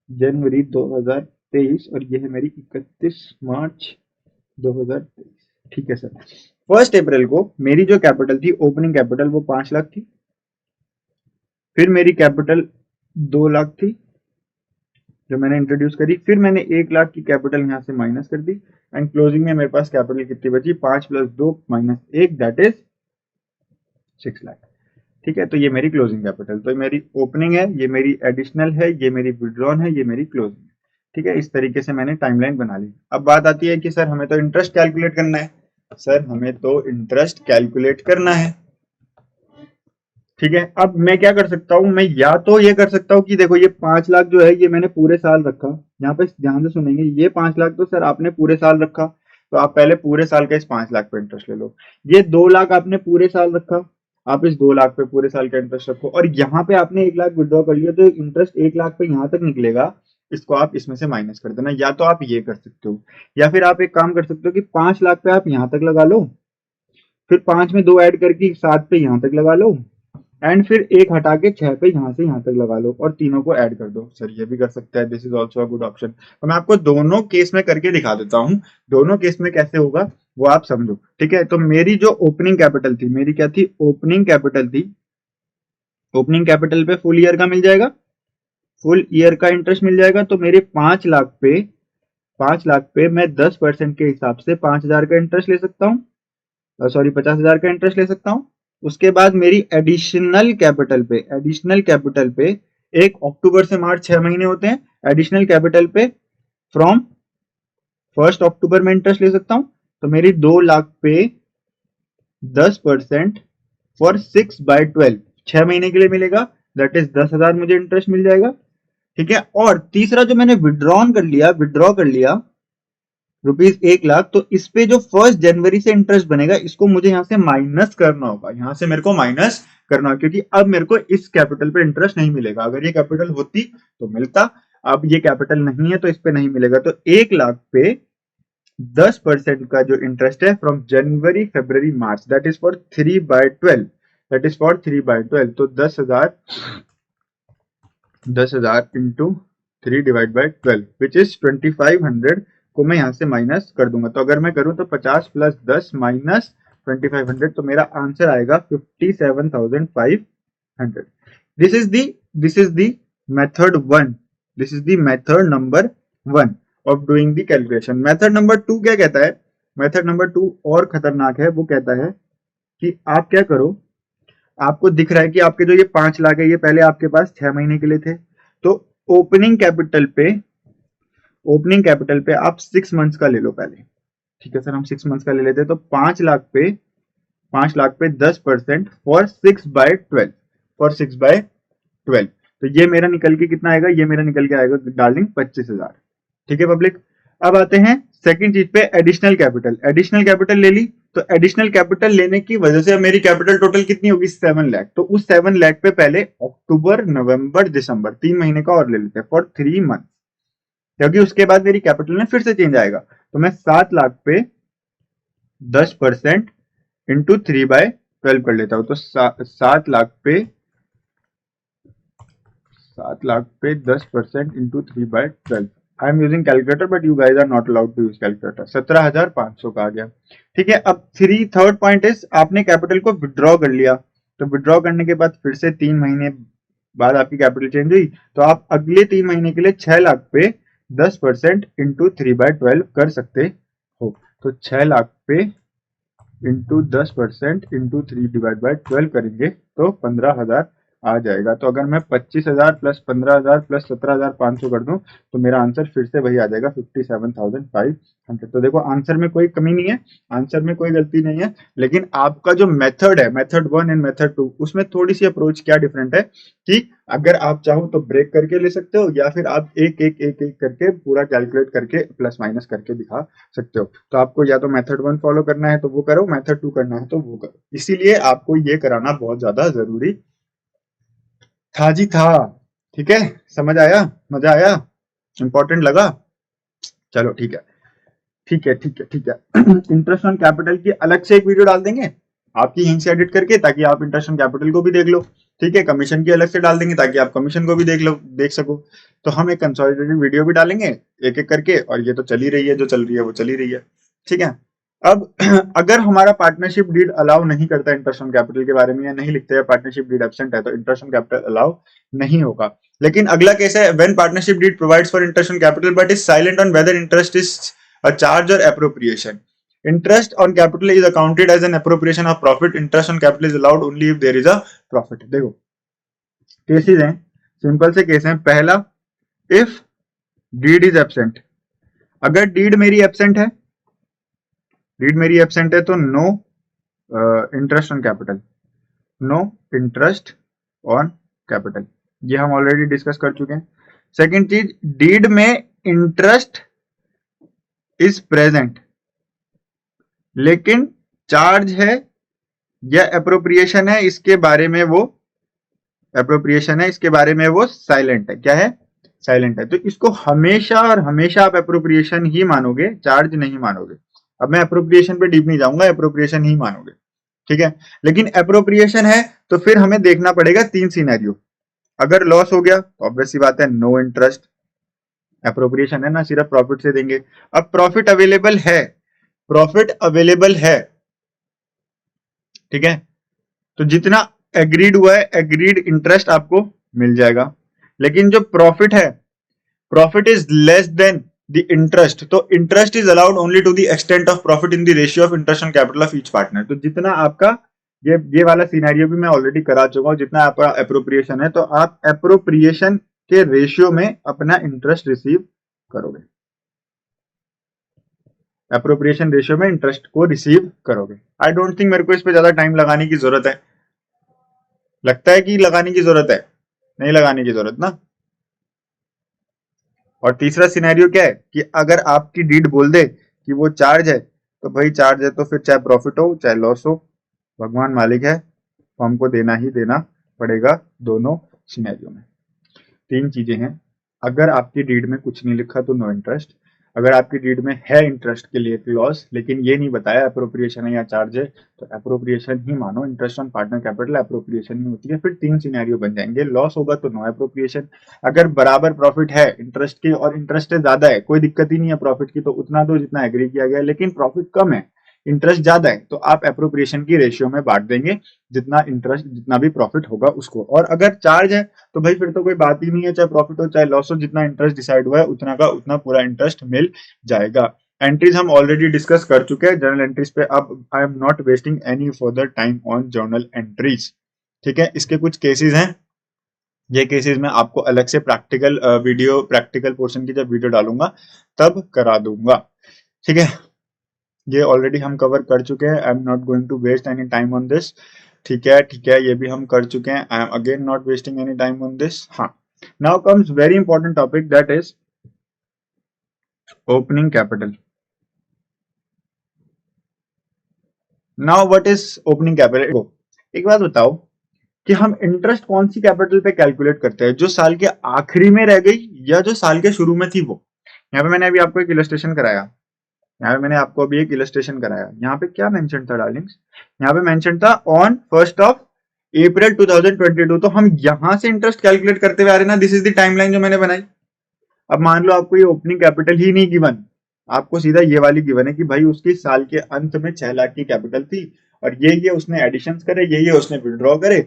जनवरी 2023 और ये है मेरी 31 मार्च 2023। ठीक है सर। 1 अप्रैल को मेरी जो कैपिटल थी, ओपनिंग कैपिटल, वो 5 लाख थी। फिर मेरी कैपिटल 2 लाख थी जो मैंने इंट्रोड्यूस करी। फिर मैंने 1 लाख की कैपिटल यहाँ से माइनस कर दी एंड क्लोजिंग में मेरे पास कैपिटल कितनी बची? 5 + 2 - 1 दैट इज 6 लाख। ठीक है, तो ये मेरी क्लोजिंग कैपिटल, तो मेरी ओपनिंग है, ये मेरी एडिशनल है, ये मेरी विड्रॉन है, ये मेरी क्लोजिंग है। ठीक है, इस तरीके से मैंने टाइमलाइन बना ली। अब बात आती है कि सर हमें तो इंटरेस्ट कैलकुलेट करना है। ठीक है, अब मैं क्या कर सकता हूँ? मैं या तो ये कर सकता हूँ कि देखो ये 5 लाख जो है ये मैंने पूरे साल रखा। यहाँ पे ध्यान से सुनेंगे, ये 5 लाख तो सर आपने पूरे साल रखा, तो आप पहले पूरे साल का इस 5 लाख पे इंटरेस्ट ले लो। ये 2 लाख आपने पूरे साल रखा, आप इस 2 लाख पे पूरे साल का इंटरेस्ट रखो। और यहाँ पे आपने 1 लाख विड्रॉ कर लिया, तो इंटरेस्ट 1 लाख पे यहाँ तक निकलेगा, इसको आप इसमें से माइनस कर देना। या तो आप ये कर सकते हो, या फिर आप एक काम कर सकते हो कि 5 लाख पे आप यहाँ तक लगा लो, फिर 5 में 2 ऐड करके 7 पे यहाँ तक लगा लो एंड फिर 1 हटा के 6 पे यहाँ से यहाँ तक लगा लो और तीनों को ऐड कर दो। सर ये भी कर सकते हैं, this is also a good option. तो मैं आपको दोनों केस में करके दिखा देता हूँ, दोनों केस में कैसे होगा वो आप समझो। ठीक है, तो मेरी जो ओपनिंग कैपिटल थी, मेरी क्या थी? ओपनिंग कैपिटल पे फुल ईयर का मिल जाएगा, फुल ईयर का इंटरेस्ट मिल जाएगा। तो मेरे 5 लाख पे मैं 10% के हिसाब से 5,000 का इंटरेस्ट ले सकता हूँ, सॉरी 50,000 का इंटरेस्ट ले सकता हूँ। उसके बाद मेरी एडिशनल कैपिटल पे 1 अक्टूबर से मार्च 6 महीने होते हैं, एडिशनल कैपिटल पे फ्रॉम 1 अक्टूबर में इंटरेस्ट ले सकता हूं। तो मेरी 2 लाख पे 10% फॉर 6/12 6 महीने के लिए मिलेगा, दैट इज 10,000 मुझे इंटरेस्ट मिल जाएगा। ठीक है, और तीसरा जो मैंने विड्रॉ कर लिया ₹1 लाख, तो इस पे जो 1 जनवरी से इंटरेस्ट बनेगा इसको मुझे यहाँ से माइनस करना होगा, यहाँ से मेरे को माइनस करना होगा, क्योंकि अब मेरे को इस कैपिटल पे इंटरेस्ट नहीं मिलेगा। अगर ये कैपिटल होती तो मिलता, अब ये कैपिटल नहीं है तो इस पे नहीं मिलेगा। तो 1 लाख पे 10% का जो इंटरेस्ट है from January February March, that is for 3/12, तो 10,000 इंटू 3/12 विच इज 2500 को मैं यहाँ से माइनस कर दूंगा। तो अगर मैं करूं तो 50 + 10 - 2500, तो मेरा आंसर आएगा 57,500। This is the method 1, this is the method number 1 of doing the calculation. Method number 2 क्या कहता है? मेथड नंबर 2 और खतरनाक है। वो कहता है कि आप क्या करो, आपको दिख रहा है कि आपके जो ये 5 लाख है ये पहले आपके पास 6 महीने के लिए थे, तो ओपनिंग कैपिटल पे आप 6 मंथ्स का ले लो पहले। ठीक है सर, हम 6 मंथ्स का ले लेते हैं। तो 5 लाख पे 10% फॉर 6/12, तो ये मेरा निकल के कितना आएगा? ये मेरा निकल के आएगा डार्लिंग 25,000। ठीक है पब्लिक, अब आते हैं सेकंड चीज पे एडिशनल कैपिटल ले ली, तो एडिशनल कैपिटल लेने की वजह से अब मेरी कैपिटल टोटल कितनी होगी 7 लाख। तो उस 7 लाख पे पहले अक्टूबर नवंबर दिसंबर 3 महीने का और ले लेते हैं फॉर 3 मंथ, क्योंकि उसके बाद मेरी कैपिटल में फिर से चेंज आएगा। तो मैं 7 लाख पे 10% इंटू 3/12 कर लेता हूं। तो 7 लाख पे 10% into 3/12। I am using calculator but you guys are not allowed to use calculator. 17,500 का आ गया। ठीक है, अब थर्ड पॉइंट इज आपने कैपिटल को विड्रॉ कर लिया, तो विड्रॉ करने के बाद फिर से 3 महीने बाद आपकी कैपिटल चेंज हुई, तो आप अगले 3 महीने के लिए 6 लाख पे 10% इंटू 3/12 कर सकते हो। तो 6 लाख पे इंटू 10% इंटू 3/12 करेंगे तो 15,000 आ जाएगा। तो अगर मैं 25,000 प्लस 15,000 प्लस 17,500 कर दूं तो मेरा आंसर फिर से वही आ जाएगा 57,500। तो देखो आंसर में कोई कमी नहीं है, आंसर में कोई गलती नहीं है, लेकिन आपका जो मेथड है, मेथड 1 एंड मेथड 2, उसमें थोड़ी सी अप्रोच क्या डिफरेंट है कि अगर आप चाहो तो ब्रेक करके ले सकते हो, या फिर आप एक एक एक एक करके पूरा कैलकुलेट करके प्लस माइनस करके दिखा सकते हो। तो आपको या तो मेथड 1 फॉलो करना है तो वो करो, मेथड 2 करना है तो वो करो। इसीलिए आपको ये कराना बहुत ज्यादा जरूरी था जी था। ठीक है, समझ आया, मजा आया, इंपॉर्टेंट लगा? चलो ठीक है, ठीक है, ठीक है, ठीक है। इंटरेस्ट ऑन कैपिटल की अलग से एक वीडियो डाल देंगे आपकी यहीं से एडिट करके, ताकि आप इंटरेस्ट ऑन कैपिटल को भी देख लो। ठीक है, कमीशन की अलग से डाल देंगे ताकि आप कमीशन को भी देख सको। तो हम एक कंसोलिडेटेड वीडियो भी डालेंगे एक एक करके, और ये तो चल ही रही है, जो चल रही है वो चल ही रही है। ठीक है, अब अगर हमारा पार्टनरशिप डीड अलाउ नहीं करता इंटरेस्ट ऑन कैपिटल के बारे में, या नहीं लिखते हैं पार्टनरशिप डीड एब्सेंट है, तो इंटरेस्ट ऑन कैपिटल अलाउ नहीं होगा। लेकिन अगला केस है when partnership deed provides for interest on capital but is silent on whether interest is a charge or appropriation. Interest on capital is accounted as an appropriation of profit. Interest on capital is allowed only if there is a profit. देखो केसेस हैं, सिंपल से केस हैं। पहला, इफ डीड इज एब्सेंट, अगर डीड मेरी एब्सेंट है, तो no interest on capital, no interest on capital, ये हम ऑलरेडी डिस्कस कर चुके हैं। सेकेंड चीज, डीड में इंटरेस्ट इज प्रेजेंट लेकिन चार्ज है या एप्रोप्रिएशन है, इसके बारे में वो साइलेंट है। क्या है? साइलेंट है। तो इसको हमेशा और हमेशा आप एप्रोप्रिएशन ही मानोगे, चार्ज नहीं मानोगे। अब मैं एप्रोप्रिएशन पे डीप नहीं जाऊंगा, एप्रोप्रिएशन ही मानोगे। ठीक है, लेकिन एप्रोप्रिएशन है तो फिर हमें देखना पड़ेगा 3 सिनेरियो। अगर लॉस हो गया तो ऑब्वियस सी बात है नो इंटरेस्ट, एप्रोप्रिएशन है ना, सिर्फ प्रॉफिट से देंगे। अब प्रॉफिट अवेलेबल है, ठीक है, तो जितना एग्रीड हुआ है, एग्रीड इंटरेस्ट आपको मिल जाएगा। लेकिन जो प्रॉफिट है, profit is less than the interest, तो interest is allowed only to the extent of profit in the ratio of interest on capital of each partner. तो जितना आपका ये वाला सिनेरियो भी मैं ऑलरेडी करा चुका हूं, जितना आपका एप्रोप्रिएशन है, तो आप एप्रोप्रिएशन के रेशियो में अपना इंटरेस्ट रिसीव करोगे, एप्रोप्रिएशन रेशियो में इंटरेस्ट को रिसीव करोगे। आई डोंट थिंक मेरे को इस पे ज्यादा टाइम लगाने की जरूरत है। लगता है कि लगाने की जरूरत है? नहीं लगाने की जरूरत ना। और तीसरा सिनेरियो क्या है कि अगर आपकी डीड बोल दे कि वो चार्ज है, तो भाई चार्ज है तो फिर चाहे प्रॉफिट हो चाहे लॉस हो, भगवान मालिक है, तो हमको देना ही देना पड़ेगा दोनों सिनेरियो में। 3 चीजें हैं। अगर आपकी डीड में कुछ नहीं लिखा तो नो इंटरेस्ट, अगर आपकी डीड में है इंटरेस्ट के लिए क्लॉज लेकिन ये नहीं बताया अप्रोप्रिएशन है या चार्ज है, तो अप्रोप्रिएशन ही मानो। Interest on partner capital appropriation ही होती है। फिर 3 सिनेरियो बन जाएंगे। लॉस होगा तो नो अप्रोप्रिएशन, अगर बराबर प्रॉफिट है इंटरेस्ट के और इंटरेस्ट ज्यादा है, कोई दिक्कत ही नहीं है प्रॉफिट की, तो उतना दो जितना एग्री किया गया, लेकिन प्रॉफिट कम है, इंटरेस्ट ज्यादा है, तो आप अप्रोप्रिएशन की रेशियो में बांट देंगे, जितना इंटरेस्ट जितना भी प्रॉफिट होगा उसको। और अगर चार्ज है तो भाई फिर तो कोई बात ही नहीं है, चाहे प्रॉफिट हो चाहे लॉस हो, जितना इंटरेस्ट डिसाइड हुआ है उतना का उतना पूरा इंटरेस्ट मिल जाएगा। एंट्रीज हम ऑलरेडी डिस्कस कर चुके हैं जर्नल एंट्रीज पे। अब आई am not wasting any further time on journal entries. ठीक है, इसके कुछ केसेस हैं, ये केसेस में आपको अलग से प्रैक्टिकल वीडियो, प्रैक्टिकल पोर्शन की जब वीडियो डालूंगा तब करा दूंगा। ठीक है, ये ऑलरेडी हम कवर कर चुके हैं। I am not going to waste any time on this. ठीक है, ठीक है, ये भी हम कर चुके हैं। I am again not wasting any time on this. हाँ, now comes very important topic, that is opening capital. Now what is opening capital? एक बात बताओ कि हम इंटरेस्ट कौन सी कैपिटल पे कैलकुलेट करते हैं, जो साल के आखिरी में रह गई या जो साल के शुरू में थी वो? यहाँ पे मैंने अभी आपको एक इलस्ट्रेशन कराया, यहाँ पे मैंने आपको अभी एक इलस्ट्रेशन कराया, यहाँ पे क्या मेंशन था डार्लिंग्स? यहाँ पे मेंशन था ऑन 1 अप्रैल 2022। तो हम यहां से इंटरेस्ट कैलकुलेट करते हुए आ रहे हैं ना, दिस इज द टाइमलाइन जो मैंने बनाई। अब मान लो आपको ये ओपनिंग कैपिटल ही नहीं गिवन, आपको सीधा ये वाली गिवन है कि भाई उसकी साल के अंत में 6 लाख की कैपिटल थी और ये उसने एडिशन करे, ये उसने विड्रॉ करे,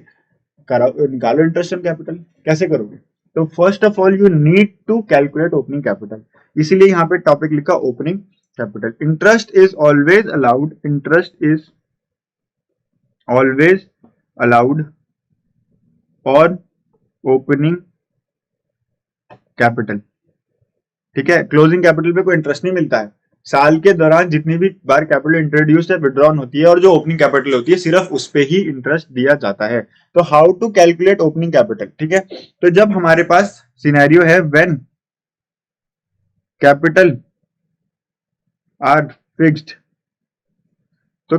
निकालो इंटरेस्ट ऑन कैपिटल। कैसे करोगे? तो first of all you need to calculate opening capital, इसीलिए यहाँ पे टॉपिक लिखा opening capital. Interest is always allowed, interest is always allowed और ओपनिंग कैपिटल, ठीक है। क्लोजिंग कैपिटल पे कोई इंटरेस्ट नहीं मिलता है। साल के दौरान जितनी भी बार कैपिटल इंट्रोड्यूस या विड्रॉन होती है और जो ओपनिंग कैपिटल होती है, सिर्फ उस पे ही इंटरेस्ट दिया जाता है। तो how to calculate opening capital, ठीक है। तो जब हमारे पास सिनेरियो है व्हेन कैपिटल आर फिक्स्ड, तो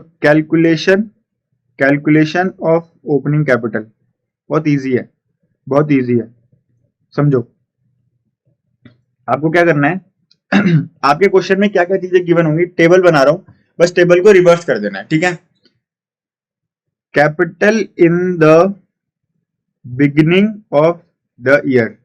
कैलकुलेशन ऑफ ओपनिंग कैपिटल बहुत इजी है, बहुत इजी है। समझो आपको क्या करना है आपके क्वेश्चन में क्या क्या चीजें गिवन होंगी, टेबल बना रहा हूं, बस टेबल को रिवर्स कर देना है, ठीक है। Capital in the beginning of the year,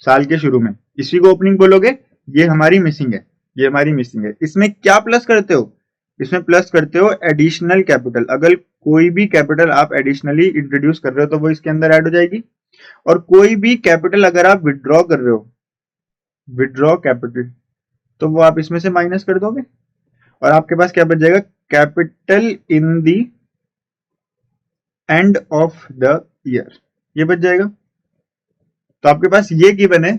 साल के शुरू में, इसी को ओपनिंग बोलोगे। ये हमारी मिसिंग है, ये हमारी मिसिंग है। इसमें क्या प्लस करते हो? इसमें प्लस करते हो एडिशनल कैपिटल। अगर कोई भी कैपिटल आप एडिशनली इंट्रोड्यूस कर रहे हो तो वो इसके अंदर ऐड हो जाएगी, और कोई भी कैपिटल अगर आप विड्रॉ कर रहे हो, विड्रॉ कैपिटल, तो वो आप इसमें से माइनस कर दोगे और आपके पास क्या बच जाएगा? Capital in the end of the year, ये बच जाएगा। तो आपके पास ये गिवन है,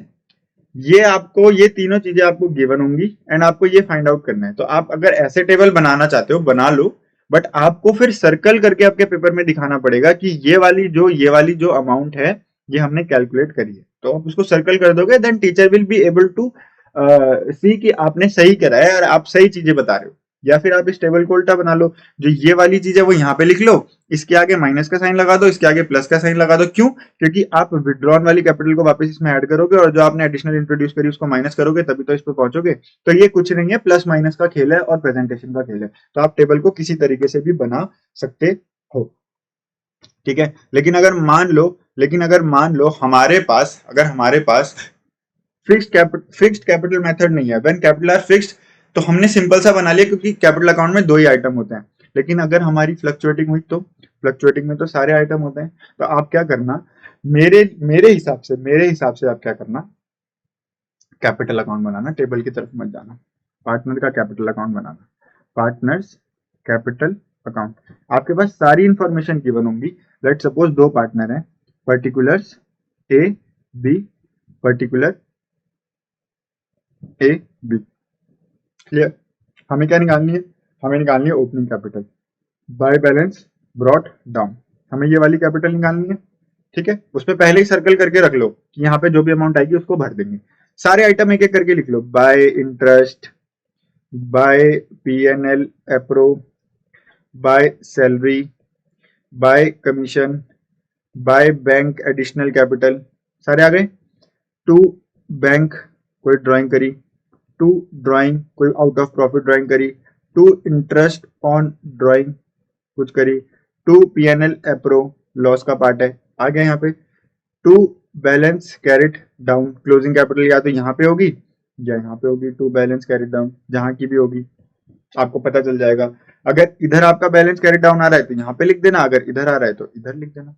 ये आपको, ये तीनों चीजें आपको गिवन होंगी एंड आपको ये फाइंड आउट करना है। तो आप अगर ऐसे टेबल बनाना चाहते हो बना लो, बट आपको फिर सर्कल करके आपके पेपर में दिखाना पड़ेगा कि ये वाली जो अमाउंट है ये हमने कैलकुलेट करी है। तो आप उसको सर्कल कर दोगे, then teacher will be able to see कि आपने सही करा है और आप सही चीजें बता रहे हो। या फिर आप इस टेबल को उल्टा बना लो, जो ये वाली चीज है वो यहाँ पे लिख लो, इसके आगे माइनस का साइन लगा दो, इसके आगे प्लस का साइन लगा दो। क्यों? क्योंकि आप विड्रॉन वाली कैपिटल को वापस इसमें ऐड करोगे और जो आपने एडिशनल इंट्रोड्यूस करी उसको माइनस करोगे, तभी तो इस पे पहुंचोगे। तो ये कुछ नहीं है, प्लस माइनस का खेल है और प्रेजेंटेशन का खेल है। तो आप टेबल को किसी तरीके से भी बना सकते हो, ठीक है। लेकिन अगर मान लो हमारे पास फिक्स्ड कैपिटल मेथड नहीं है, व्हेन कैपिटल आर फिक्स्ड, तो हमने सिंपल सा बना लिया क्योंकि कैपिटल अकाउंट में 2 ही आइटम होते हैं। लेकिन अगर हमारी फ्लक्चुएटिंग हुई तो फ्लक्चुएटिंग में तो सारे आइटम होते हैं। तो आप क्या करना, मेरे हिसाब से आप क्या करना, कैपिटल अकाउंट बनाना, टेबल की तरफ मत जाना, पार्टनर का कैपिटल अकाउंट बनाना, पार्टनर्स कैपिटल अकाउंट। आपके पास सारी इंफॉर्मेशन गिवन होंगी। लेट सपोज 2 पार्टनर हैं, particulars A B, particular A B, clear. हमें क्या निकालनी है? हमें निकालनी है opening capital by balance brought down. हमें ये वाली कैपिटल निकालनी है, ठीक है। उस पर पहले ही सर्कल करके रख लो कि यहाँ पे जो भी अमाउंट आएगी उसको भर देंगे। सारे आइटम एक एक करके लिख लो, by interest, by PNL approve, by salary, by commission, by bank additional capital, सारे आ गए। टू बैंक कोई ड्राइंग करी, टू ड्राइंग कोई आउट ऑफ प्रॉफिट ड्राइंग करी, टू इंटरेस्ट ऑन ड्राइंग कुछ करी, टू पीएनएल अप्रूव लॉस का पार्ट है, आ गया यहाँ पे। To balance carried down, closing capital या तो यहाँ पे होगी या यहाँ पे होगी, टू बैलेंस कैरिड डाउन, जहां की भी होगी आपको पता चल जाएगा। अगर इधर आपका बैलेंस कैरिड डाउन आ रहा है तो यहाँ पे लिख देना, अगर इधर आ रहा है तो इधर लिख देना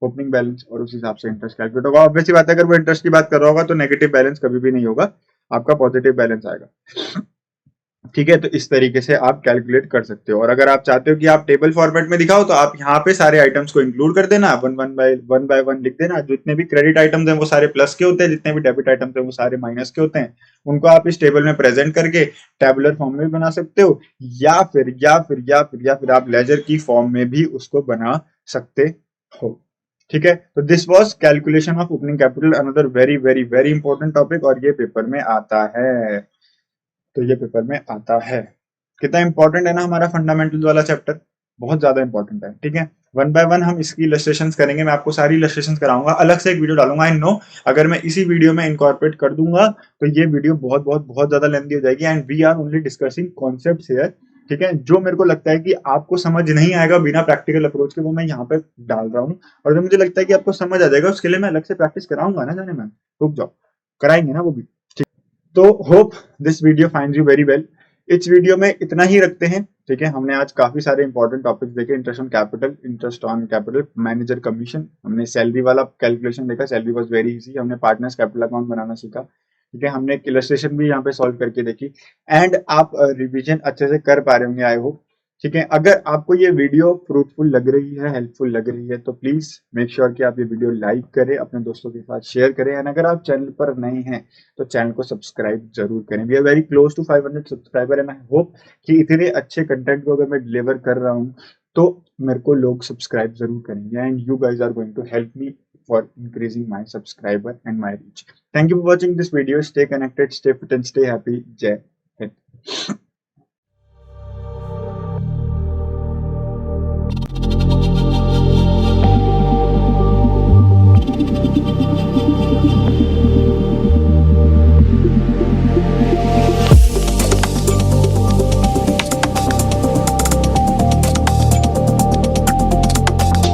ओपनिंग बैलेंस, और उस हिसाब से इंटरेस्ट कैलकुलेट होगा। ऑब्वियस सी बात है, अगर वो इंटरेस्ट की बात कर रहा होगा तो नेगेटिव बैलेंस कभी भी नहीं होगा, आपका पॉजिटिव बैलेंस आएगा, ठीक है। तो इस तरीके से आप कैलकुलेट कर सकते हो। और अगर आप चाहते हो कि आप टेबल फॉर्मेट में दिखाओ तो आप यहाँ पे सारे आइटम्स को इंक्लूड कर देना, वन बाय वन लिख देना। जितने भी क्रेडिट आइटम्स हैं वो सारे प्लस के होते हैं, जितने भी डेबिट आइटम्स हैं वो सारे माइनस के होते हैं। उनको आप इस टेबल में प्रेजेंट करके टेबुलर फॉर्म में भी बना सकते हो, या फिर आप लेजर की फॉर्म में भी उसको बना सकते हो, ठीक है। तो this was calculation of opening capital, another very very very important topic, और ये पेपर में आता है, तो ये पेपर में आता है। कितना इंपॉर्टेंट है ना हमारा फंडामेंटल्स वाला चैप्टर, बहुत ज्यादा इंपॉर्टेंट है। ठीक है, वन बाय वन हम इसकी इलस्ट्रेशंस करेंगे, मैं आपको सारी इलस्ट्रेशंस कराऊंगा, अलग से एक वीडियो डालूंगा। आई नो अगर मैं इसी वीडियो में इनकॉर्पोरेट कर दूंगा तो ये वीडियो बहुत बहुत बहुत ज्यादा लेंथी हो जाएगी, and we are only discussing concepts here. ठीक है, जो मेरे को लगता है कि आपको समझ नहीं आएगा बिना प्रैक्टिकल अप्रोच के, वो मैं यहाँ पे डाल रहा हूँ, और जो मुझे लगता है कि आपको समझ आ जाएगा उसके लिए मैं अलग से प्रैक्टिस कराऊंगा ना, जाने में रुक जाओ, कराएंगे ना वो भी। तो hope this video finds you very well. इस वीडियो में इतना ही रखते हैं। ठीक है, हमने आज काफी सारे इंपॉर्टेंट टॉपिक्स देखे, interest on capital, interest on capital, manager commission, हमने सैलरी वाला कैलकुलेशन देखा, सैलरी वाज वेरी इजी, हमने पार्टनर्स कैपिटल अकाउंट बनाना सीखा। ठीक है, हमने एक इलस्ट्रेशन भी यहाँ पे सॉल्व करके देखी, एंड आप रिवीजन अच्छे से कर पा रहे होंगे आई होप। ठीक है, अगर आपको ये वीडियो फ्रूटफुल लग रही है, हेल्पफुल लग रही है, तो प्लीज मेक श्योर कि आप ये वीडियो लाइक करें, अपने दोस्तों के साथ शेयर करें, एंड अगर आप चैनल पर नए हैं तो चैनल को सब्सक्राइब जरूर करें। We are very close to 500 subscriber, and I hope कि इतने अच्छे कंटेंट को अगर मैं डिलीवर कर रहा हूँ तो मेरे को लोग सब्सक्राइब जरूर करेंगे, and you guys are going to help me for increasing my subscriber and my reach. Thank you for watching this video, stay connected, stay fit and stay happy. जय हिंद।